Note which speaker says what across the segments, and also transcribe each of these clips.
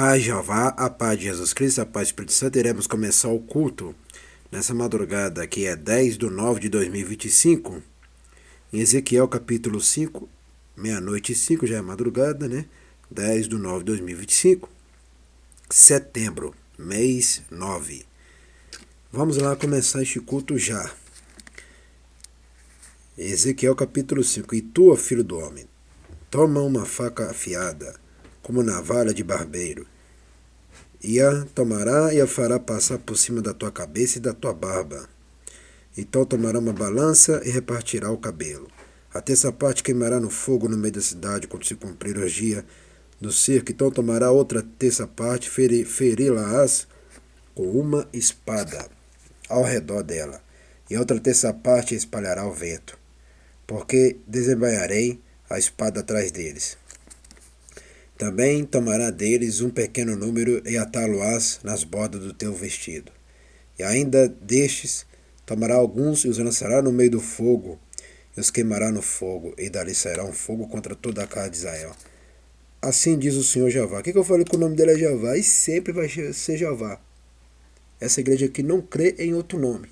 Speaker 1: Paz de Jeová, a paz de Jesus Cristo, a paz do Espírito Santo, iremos começar o culto nessa madrugada, que é 10 de nove de 2025, em Ezequiel capítulo 5, meia-noite e 5, já é madrugada, né? 10 de nove de 2025, setembro, mês 9. Vamos lá começar este culto já. Ezequiel capítulo 5. E tu, ó filho do homem, toma uma faca afiada, como navalha de barbeiro, e a tomará e a fará passar por cima da tua cabeça e da tua barba. Então tomará uma balança e repartirá o cabelo. A terça parte queimará no fogo no meio da cidade, quando se cumprir os dias do cerco. Então tomará outra terça parte, feri-la-ás com uma espada ao redor dela, e outra terça parte espalhará o vento, porque desembainharei a espada atrás deles. Também tomará deles um pequeno número e atá-lo-ás nas bordas do teu vestido. E ainda destes tomará alguns e os lançará no meio do fogo, e os queimará no fogo, e dali sairá um fogo contra toda a casa de Israel. Assim diz o Senhor Jeová. O que eu falei que o nome dele é Jeová? E sempre vai ser Jeová. Essa igreja aqui não crê em outro nome.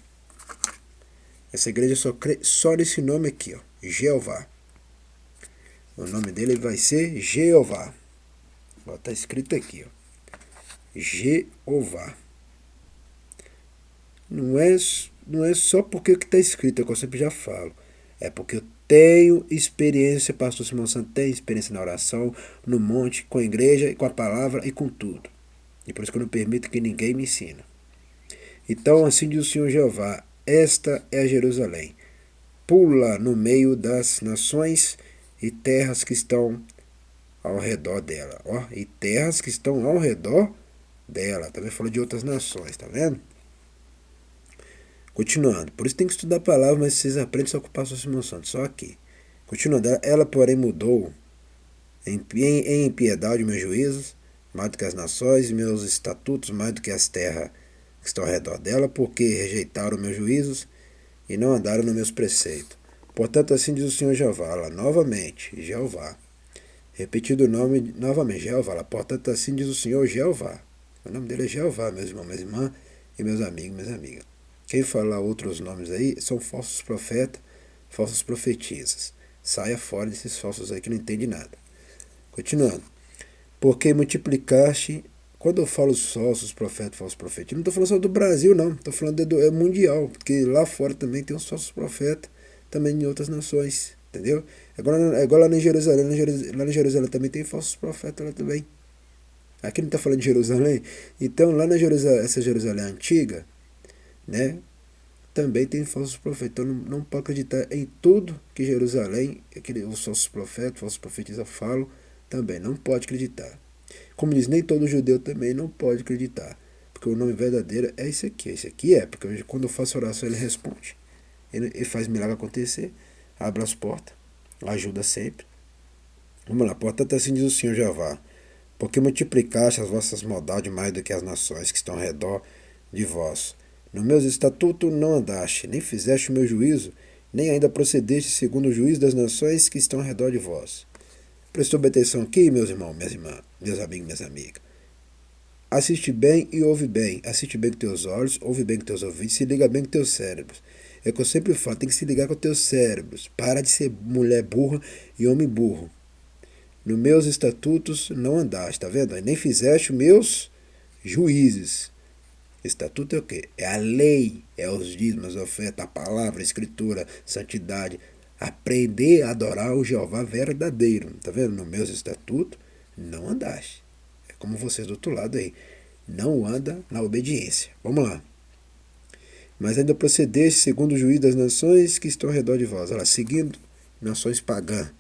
Speaker 1: Essa igreja só crê só nesse nome aqui, ó, Jeová. O nome dele vai ser Jeová. Está escrito aqui, ó, Jeová. Não é só porque está escrito, é o que eu sempre já falo. É porque eu tenho experiência, pastor Simão Santos tem experiência na oração, no monte, com a igreja, com a palavra e com tudo. E por isso que eu não permito que ninguém me ensine. Então, assim diz o Senhor Jeová, esta é a Jerusalém. Pula no meio das nações e terras que estão ao redor dela. Ó, e terras que estão ao redor dela. Também falou de outras nações, tá vendo? Continuando. Por isso tem que estudar a palavra, mas vocês aprendem só com o pastor Simão Santos. Só aqui. Continuando. Ela, porém, mudou em impiedade meus juízos, mais do que as nações, e meus estatutos, mais do que as terras que estão ao redor dela, porque rejeitaram meus juízos e não andaram nos meus preceitos. Portanto, assim diz o Senhor Jeová. Lá, novamente, Jeová. Repetido o nome novamente, Jeová. Portanto, assim diz o Senhor Jeová. O nome dele é Jeová, meus irmãos, minhas irmãs e meus amigos, minhas amigas. Quem falar outros nomes aí são falsos profetas, falsas profetisas. Saia fora desses falsos aí que não entende nada. Continuando. Porque multiplicaste. Quando eu falo falsos profetas, falsos profetisas, não estou falando só do Brasil, não. Estou falando é mundial. Porque lá fora também tem os falsos profetas, também em outras nações. Entendeu? É igual lá em Jerusalém. Lá em Jerusalém também tem falsos profetas lá também. Aqui não está falando de Jerusalém. Então, lá na Jerusalém, essa Jerusalém antiga, né, também tem falsos profetas. Então, não pode acreditar em tudo que Jerusalém, os falsos profetas, falsos profetisas falam, também não pode acreditar. Como diz, nem todo judeu também não pode acreditar. Porque o nome verdadeiro é esse aqui. Esse aqui é, porque quando eu faço oração ele responde. Ele faz milagre acontecer, abre as portas, ajuda sempre. Vamos lá, portanto assim diz o Senhor Jeová. Porque multiplicaste as vossas maldades mais do que as nações que estão ao redor de vós. No meus estatutos não andaste, nem fizeste o meu juízo, nem ainda procedeste segundo o juízo das nações que estão ao redor de vós. Prestou bem atenção aqui, meus irmãos, minhas irmãs, meus amigos, minhas amigas. Assiste bem e ouve bem. Assiste bem com teus olhos, ouve bem com teus ouvidos, se liga bem com teus cérebros. É o que eu sempre falo, tem que se ligar com teus cérebros. Para de ser mulher burra e homem burro. Nos meus estatutos não andaste, tá vendo? Nem fizeste os meus juízes. Estatuto é o quê? É a lei, é os dízimos, a oferta, a palavra, a escritura, santidade. Aprender a adorar o Jeová verdadeiro. Tá vendo? Nos meus estatutos não andaste. É como vocês do outro lado aí. Não anda na obediência. Vamos lá. Mas ainda procedeste segundo o juízo das nações que estão ao redor de vós. Olha lá, seguindo nações pagãs.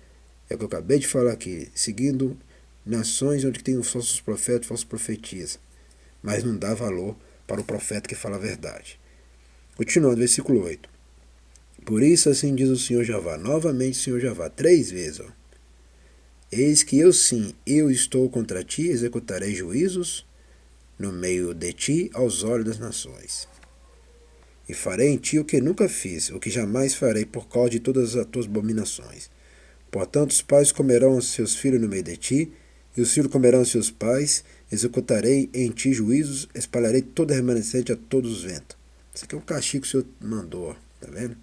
Speaker 1: É o que eu acabei de falar aqui. Seguindo nações onde tem os falsos profetas, falsos profetisas. Mas não dá valor para o profeta que fala a verdade. Continuando, versículo 8. Por isso assim diz o Senhor Jeová. Novamente o Senhor Jeová, 3 vezes. Ó. Eis que eu sim, eu estou contra ti, executarei juízos no meio de ti aos olhos das nações. E farei em ti o que nunca fiz, o que jamais farei por causa de todas as tuas abominações. Portanto, os pais comerão os seus filhos no meio de ti, e os filhos comerão seus pais, executarei em ti juízos, espalharei todo remanescente a todos os ventos. Isso aqui é um castigo que o Senhor mandou, ó, tá vendo?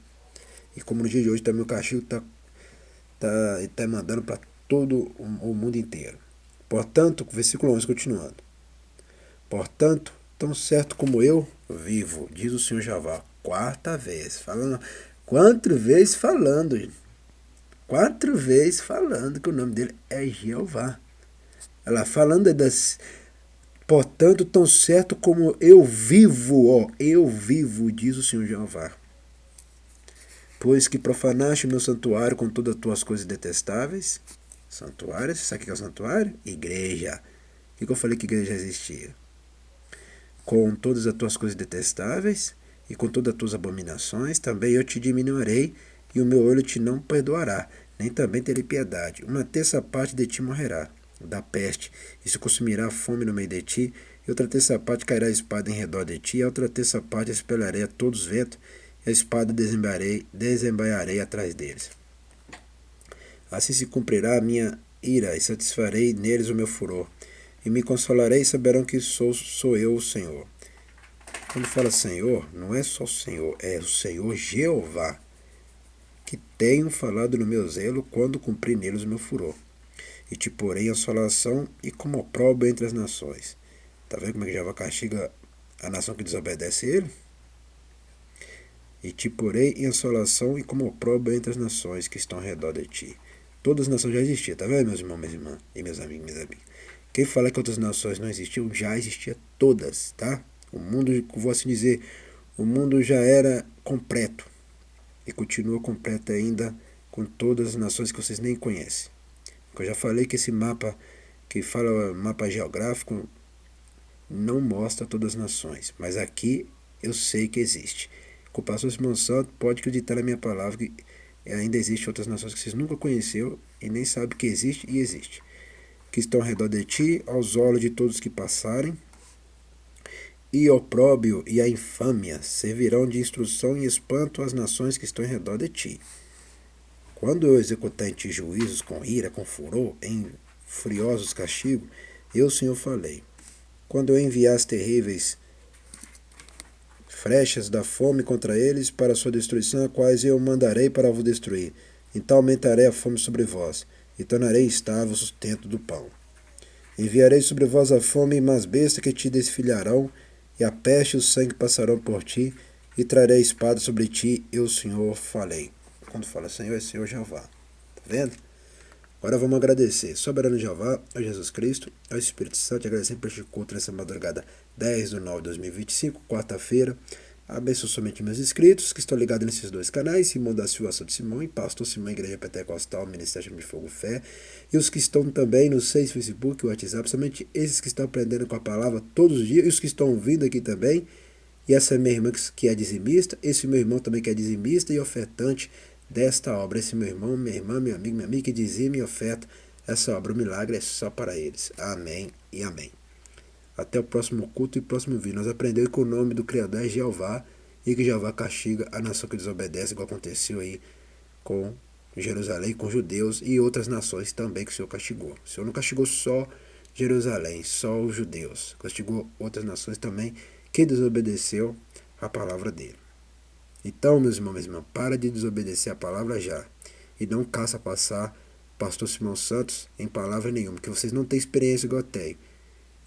Speaker 1: E como no dia de hoje também o castigo está mandando para todo o mundo inteiro. Portanto, versículo 11, continuando. Portanto, tão certo como eu vivo, diz o Senhor Jeová, quarta vez, falando, 4 vezes falando, gente. 4 vezes falando que o nome dele é Jeová. Ela falando das. Portanto, tão certo como eu vivo, ó, eu vivo, diz o Senhor Jeová. Pois que profanaste o meu santuário com todas as tuas coisas detestáveis. Santuário, você sabe o que é o santuário? Igreja. O que eu falei que igreja existia? Com todas as tuas coisas detestáveis e com todas as tuas abominações, também eu te diminuirei, e o meu olho te não perdoará, nem também terei piedade. Uma terça parte de ti morrerá da peste, e se consumirá a fome no meio de ti, e outra terça parte cairá a espada em redor de ti, e a outra terça parte espelharei a todos os ventos, e a espada desembaiarei atrás deles. Assim se cumprirá a minha ira, e satisfarei neles o meu furor, e me consolarei e saberão que sou eu o Senhor. Quando fala Senhor, não é só o Senhor, é o Senhor Jeová, que tenho falado no meu zelo quando cumpri neles o meu furor. E te porei em assolação e como opróbrio entre as nações. Está vendo como é que Jeová castiga a nação que desobedece a ele? E te porei em assolação e como opróbrio entre as nações que estão ao redor de ti. Todas as nações já existiam, tá vendo, meus irmãos, minhas irmãs e meus amigos, minhas amigas? Quem fala que outras nações não existiam, já existia todas, tá? O mundo, vou assim dizer, o mundo já era completo. E continua completo ainda com todas as nações que vocês nem conhecem. Eu já falei que esse mapa, que fala mapa geográfico, não mostra todas as nações. Mas aqui eu sei que existe. Com o pastor Simão Santo, pode acreditar na minha palavra que ainda existem outras nações que vocês nunca conheceram e nem sabem que existe e existe. Que estão ao redor de ti, aos olhos de todos que passarem. E o opróbrio e a infâmia servirão de instrução e espanto às nações que estão ao redor de ti. Quando eu executar em ti juízos com ira, com furor, em furiosos castigos, eu, Senhor, falei. Quando eu enviar as terríveis flechas da fome contra eles para a sua destruição, a quais eu mandarei para vos destruir, então aumentarei a fome sobre vós, e tornarei estável o sustento do pão. Enviarei sobre vós a fome e más bestas que te desfilharão, e a peste e o sangue passarão por ti, e trarei a espada sobre ti, eu, Senhor, falei. Quando fala Senhor, é Senhor Jeová. Tá vendo? Agora vamos agradecer. Soberano Jeová, a Jesus Cristo, ao Espírito Santo, agradecendo por este culto nessa madrugada 10/9/2025, quarta-feira. Abençoe somente meus inscritos que estão ligados nesses dois canais, Simão da Silva de Simão e Pastor Simão, Igreja Pentecostal, Ministério de Fogo Fé. E os que estão também no Facebook, o WhatsApp, somente esses que estão aprendendo com a palavra todos os dias, e os que estão ouvindo aqui também. E essa minha irmã que é dizimista, esse meu irmão também que é dizimista e ofertante desta obra. Esse meu irmão, minha irmã, meu amigo, minha amiga que dizima e oferta essa obra. O milagre é só para eles. Amém e amém. Até o próximo culto e próximo vídeo. Nós aprendemos que o nome do Criador é Jeová e que Jeová castiga a nação que desobedece, igual aconteceu aí com Jerusalém, com judeus e outras nações também que o Senhor castigou. O Senhor não castigou só Jerusalém, só os judeus. Castigou outras nações também que desobedeceu a palavra dele. Então, meus irmãos, minhas irmãs, para de desobedecer a palavra já. E não caça passar pastor Simão Santos em palavra nenhuma, que vocês não têm experiência igual eu tenho.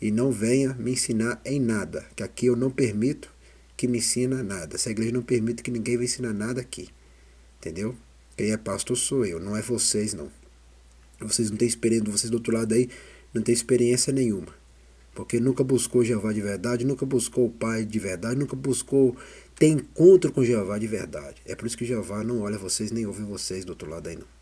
Speaker 1: E não venha me ensinar em nada, que aqui eu não permito que me ensina nada. Essa igreja não permite que ninguém venha ensinar nada aqui. Entendeu? Quem é pastor sou eu, não é vocês não. Vocês não têm experiência, vocês do outro lado aí não têm experiência nenhuma. Porque nunca buscou Jeová de verdade, nunca buscou o Pai de verdade, nunca buscou ter encontro com Jeová de verdade. É por isso que Jeová não olha vocês nem ouve vocês do outro lado aí não.